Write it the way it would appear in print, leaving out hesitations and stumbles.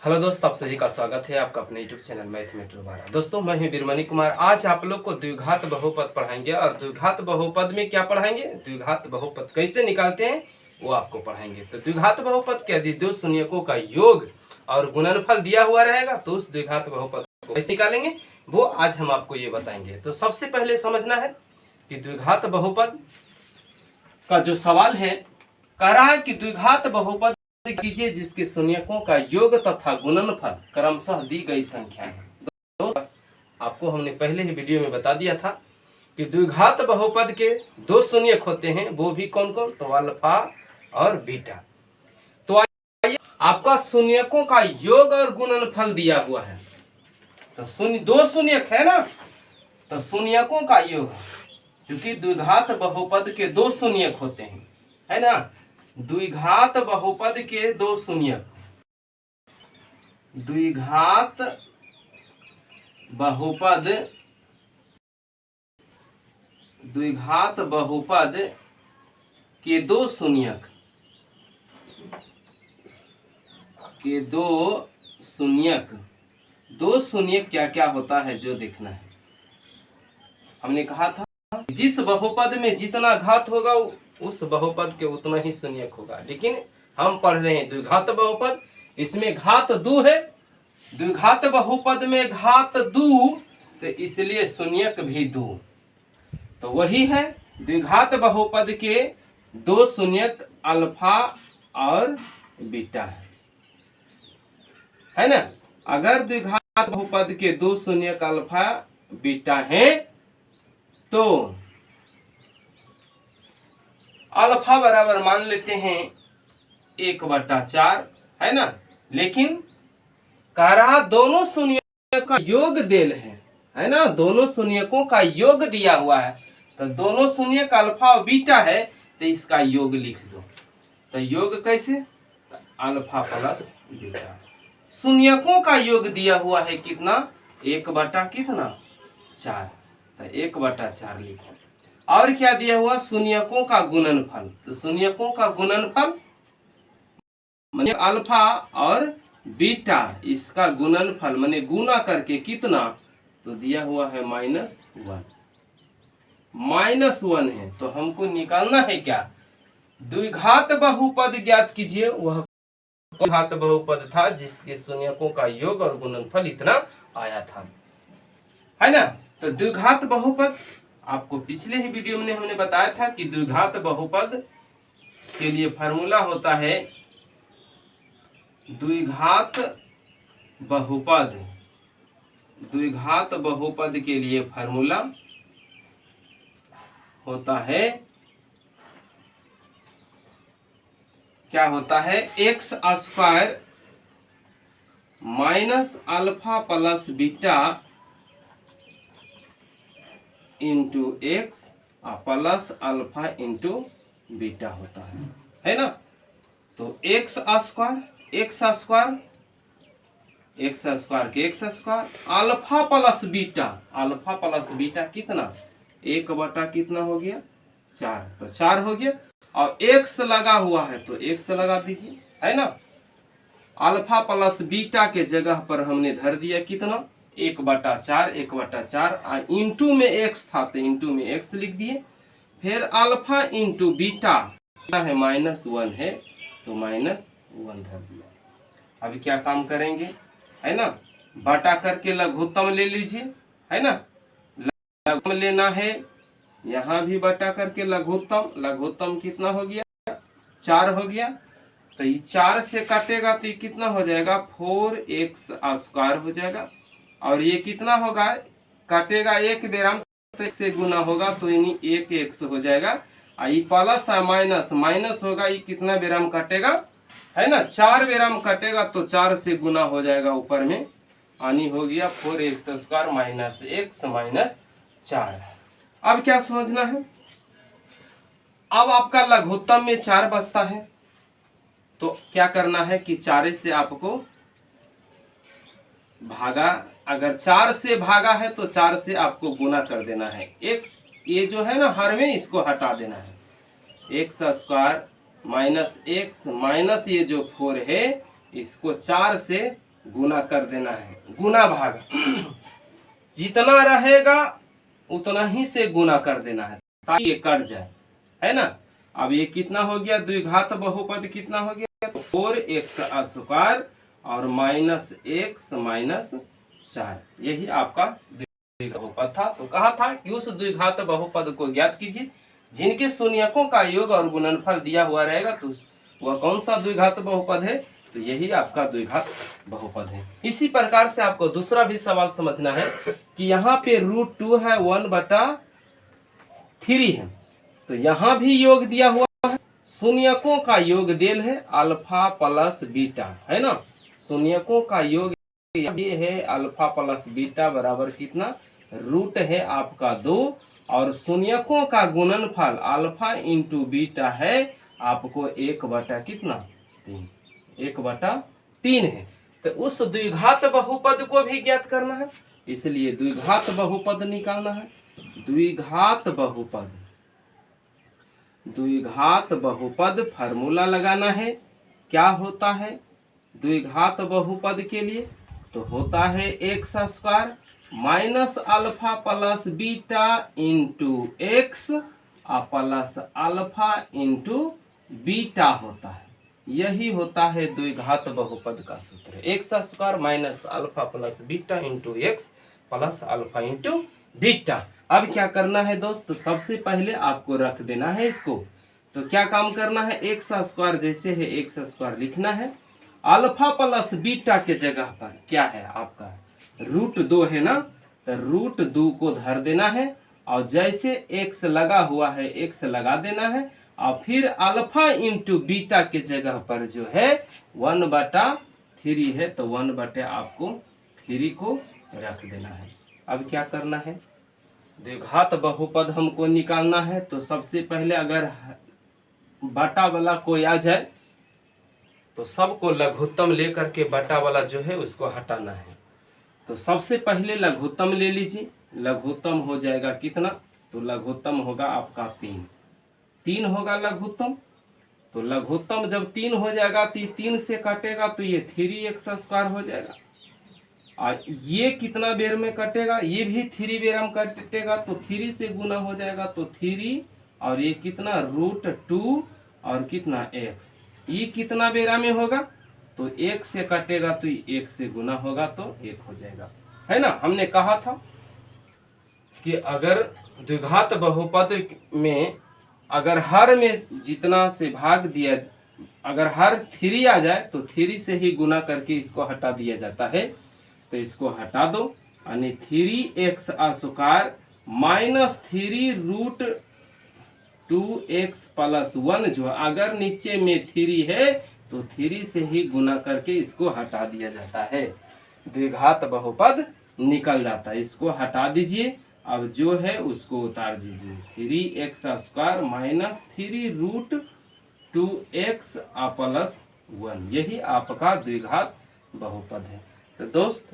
Hello दोस्तों, आप सभी का स्वागत है आपका अपने यूट्यूब चैनल मैथ में दोबारा। दोस्तों, मैं हूं बीरमणि कुमार। आज आप लोग को द्विघात बहुपद पढ़ाएंगे और द्विघात बहुपद में क्या पढ़ाएंगे, द्विघात बहुपद कैसे निकालते हैं वो आपको पढ़ाएंगे। तो द्विघात बहुपद के यदि दो शून्यकों का योग और गुणनफल दिया हुआ रहेगा तो उस द्विघात बहुपद को कैसे निकालेंगे वो आज हम आपको ये बताएंगे। तो सबसे पहले समझना है कि द्विघात बहुपद का जो सवाल है, कह रहा है कि द्विघात बहुपद कीजिए जिसके शून्यकों का योग तथा गुणनफल क्रमशः दी गई संख्या है। दोस्तों, आपको हमने पहले ही वीडियो में बता दिया था कि द्विघात बहुपद के दो शून्यक होते हैं, वो भी कौन कौन, तो अल्फा और बीटा। तो आइए, आपका शून्यकों का योग और गुणनफल दिया हुआ है। तो दो शून्यक है ना, तो शून्यकों का योग, क्योंकि द्विघात बहुपद के दो शून्यक होते हैं, है ना। द्विघात बहुपद के दो शून्यक, द्विघात बहुपद, द्विघात बहुपद के दो शून्यक, के दो शून्यक, दो शून्यक क्या क्या होता है जो देखना है। हमने कहा था जिस बहुपद में जितना घात होगा उस बहुपद के उतना ही शून्यक होगा, लेकिन हम पढ़ रहे हैं द्विघात बहुपद, इसमें घात दो है। द्विघात बहुपद में घात दो, तो इसलिए शून्यक भी दो। तो वही है द्विघात बहुपद के दो शून्यक अल्फा और बीटा है ना। अगर द्विघात बहुपद के दो शून्यक अल्फा बीटा है तो अल्फा बराबर मान लेते हैं 1/4, है ना। लेकिन कह रहा दोनों शून्यकों का योग देल है ना, दोनों शून्यकों का योग दिया हुआ है। तो दोनों शून्यक अल्फा और बीटा है, तो इसका योग लिख दो। तो योग कैसे, तो अल्फा प्लस बीटा। शून्यकों का योग दिया हुआ है कितना, 1/4, तो 1/4 लिखो। और क्या दिया हुआ, शून्यकों का गुणनफल। तो शून्यकों का गुणनफल माने अल्फा और बीटा, इसका गुणनफल माने गुना करके कितना, तो दिया हुआ है -1, -1 है। तो हमको निकालना है क्या, द्विघात बहुपद ज्ञात कीजिए। वह द्विघात बहुपद था जिसके शून्यकों का योग और गुणनफल इतना आया था, है ना। तो द्विघात बहुपद आपको पिछले ही वीडियो में हमने बताया था कि द्विघात बहुपद के लिए फार्मूला होता है, द्विघात बहुपद, द्विघात बहुपद के लिए फार्मूला होता है, क्या होता है, x² minus alpha plus beta into x plus alpha into beta होता है ना। तो x² के x² alpha plus beta, alpha plus beta कितना, 1 कितना हो गया 4, तो 4 हो गया। और x लगा हुआ है तो x लगा दीजिए, है ना। अल्फा प्लस बीटा के जगह पर हमने धर दिया कितना, 1/4 इंटू में x था तो इंटू में x लिख दिए। फिर अल्फा इंटू बीटा है -1 है तो -1 धर दिया। अभी क्या काम करेंगे, है ना, बटा करके लघुत्तम ले लीजिए, है ना। लघुत्तम लेना है, यहाँ भी बटा करके लघुत्तम, लघुत्तम कितना हो गया, 4 हो गया। तो ये 4 से काटेगा तो ये कितना हो जाएगा, 4x² हो जाएगा। और ये कितना होगा, काटेगा एक बेराम तो 1 से गुना होगा तो यानी 1x हो जाएगा। ये प्लस माइनस, माइनस होगा, ये कितना बेराम काटेगा, है ना, 4 बेराम काटेगा तो 4 से गुना हो जाएगा ऊपर में, यानी हो गया 4x² माइनस x माइनस 4। अब क्या समझना है, अब आपका लघुत्तम में 4 बचता है, तो क्या करना है कि 4 से आपको भागा, अगर 4 से भागा है तो 4 से आपको गुना कर देना है। x ये जो है ना हर में, इसको हटा देना है, x² माइनस x माइनस ये जो 4 है इसको 4 से गुना कर देना है, गुना भाग जितना रहेगा उतना ही से गुना कर देना है ताकि ये कट जाए, है ना। अब ये कितना हो गया, द्विघात बहुपद कितना हो गया, तो 4x² और -x-4, यही आपका द्विघात बहुपद था। तो कहा था कि उस द्विघात बहुपद को ज्ञात कीजिए जिनके शून्यकों का योग और गुणनफल दिया हुआ रहेगा, तो वह कौन सा द्विघात बहुपद है, तो यही आपका द्विघात बहुपद है। इसी प्रकार से आपको दूसरा भी सवाल समझना है कि यहाँ पे √2 है, 1/3 है, तो यहाँ भी योग दिया हुआ है, शून्यकों का योग देल है अल्फा प्लस बीटा, है ना। शून्यकों का योग ये है अल्फा प्लस बीटा बराबर कितना, रूट है आपका 2, और शून्यकों का गुणनफल अल्फा इंटू बीटा है आपको 1/3 है। तो उस द्विघात बहुपद को भी ज्ञात करना है, इसलिए द्विघात बहुपद निकालना है। द्विघात बहुपद फार्मूला लगाना है। क्या होता है द्विघात बहुपद के लिए, तो होता है x² minus alpha plus beta into x plus alpha into beta होता है। यही होता है द्विघात बहुपद का सूत्र, x² minus alpha plus beta into x plus alpha into beta. अब क्या करना है दोस्त, सबसे पहले आपको रख देना है इसको। तो क्या काम करना है, x² जैसे है x² लिखना है, अल्फा प्लस बीटा के जगह पर क्या है आपका √2 है ना, तो √2 को धर देना है, और जैसे x लगा हुआ है x लगा देना है, और फिर अल्फा इंटू बीटा के जगह पर जो है 1/3 है, तो 1/3 को रख देना है। अब क्या करना है, द्विघात बहुपद हमको निकालना है। तो सबसे पहले अगर बटा वाला कोई आ जाए तो सबको लघुत्तम लेकर के बटा वाला जो है उसको हटाना है। तो सबसे पहले लघुत्तम ले लीजिए, लघुत्तम हो जाएगा कितना, तो लघुत्तम होगा आपका 3 होगा लघुत्तम। तो लघुत्तम जब 3 हो जाएगा तो ये 3 से कटेगा तो ये 3x² हो जाएगा, और ये कितना बेर में कटेगा, ये भी 3 बेर में कटेगा, तो 3 से गुना हो जाएगा, तो 3 और ये कितना √2 और कितना x, ये कितना बेरा में होगा, तो 1 से कटेगा तो 1 से गुना होगा तो 1 हो जाएगा, है ना। हमने कहा था कि अगर द्विघात बहुपद में अगर हर में जितना से भाग दिया, अगर हर 3 आ जाए तो 3 से ही गुना करके इसको हटा दिया जाता है। तो इसको हटा दो, यानी 3x² माइनस 3√2x प्लस 1 जो अगर नीचे में 3 है तो 3 से ही गुना करके इसको हटा दिया जाता है, द्विघात बहुपद निकल जाता है। इसको हटा दीजिए, अब जो है उसको उतार दीजिए, 3x² माइनस 3√2x प्लस 1, यही आपका द्विघात बहुपद है। तो दोस्त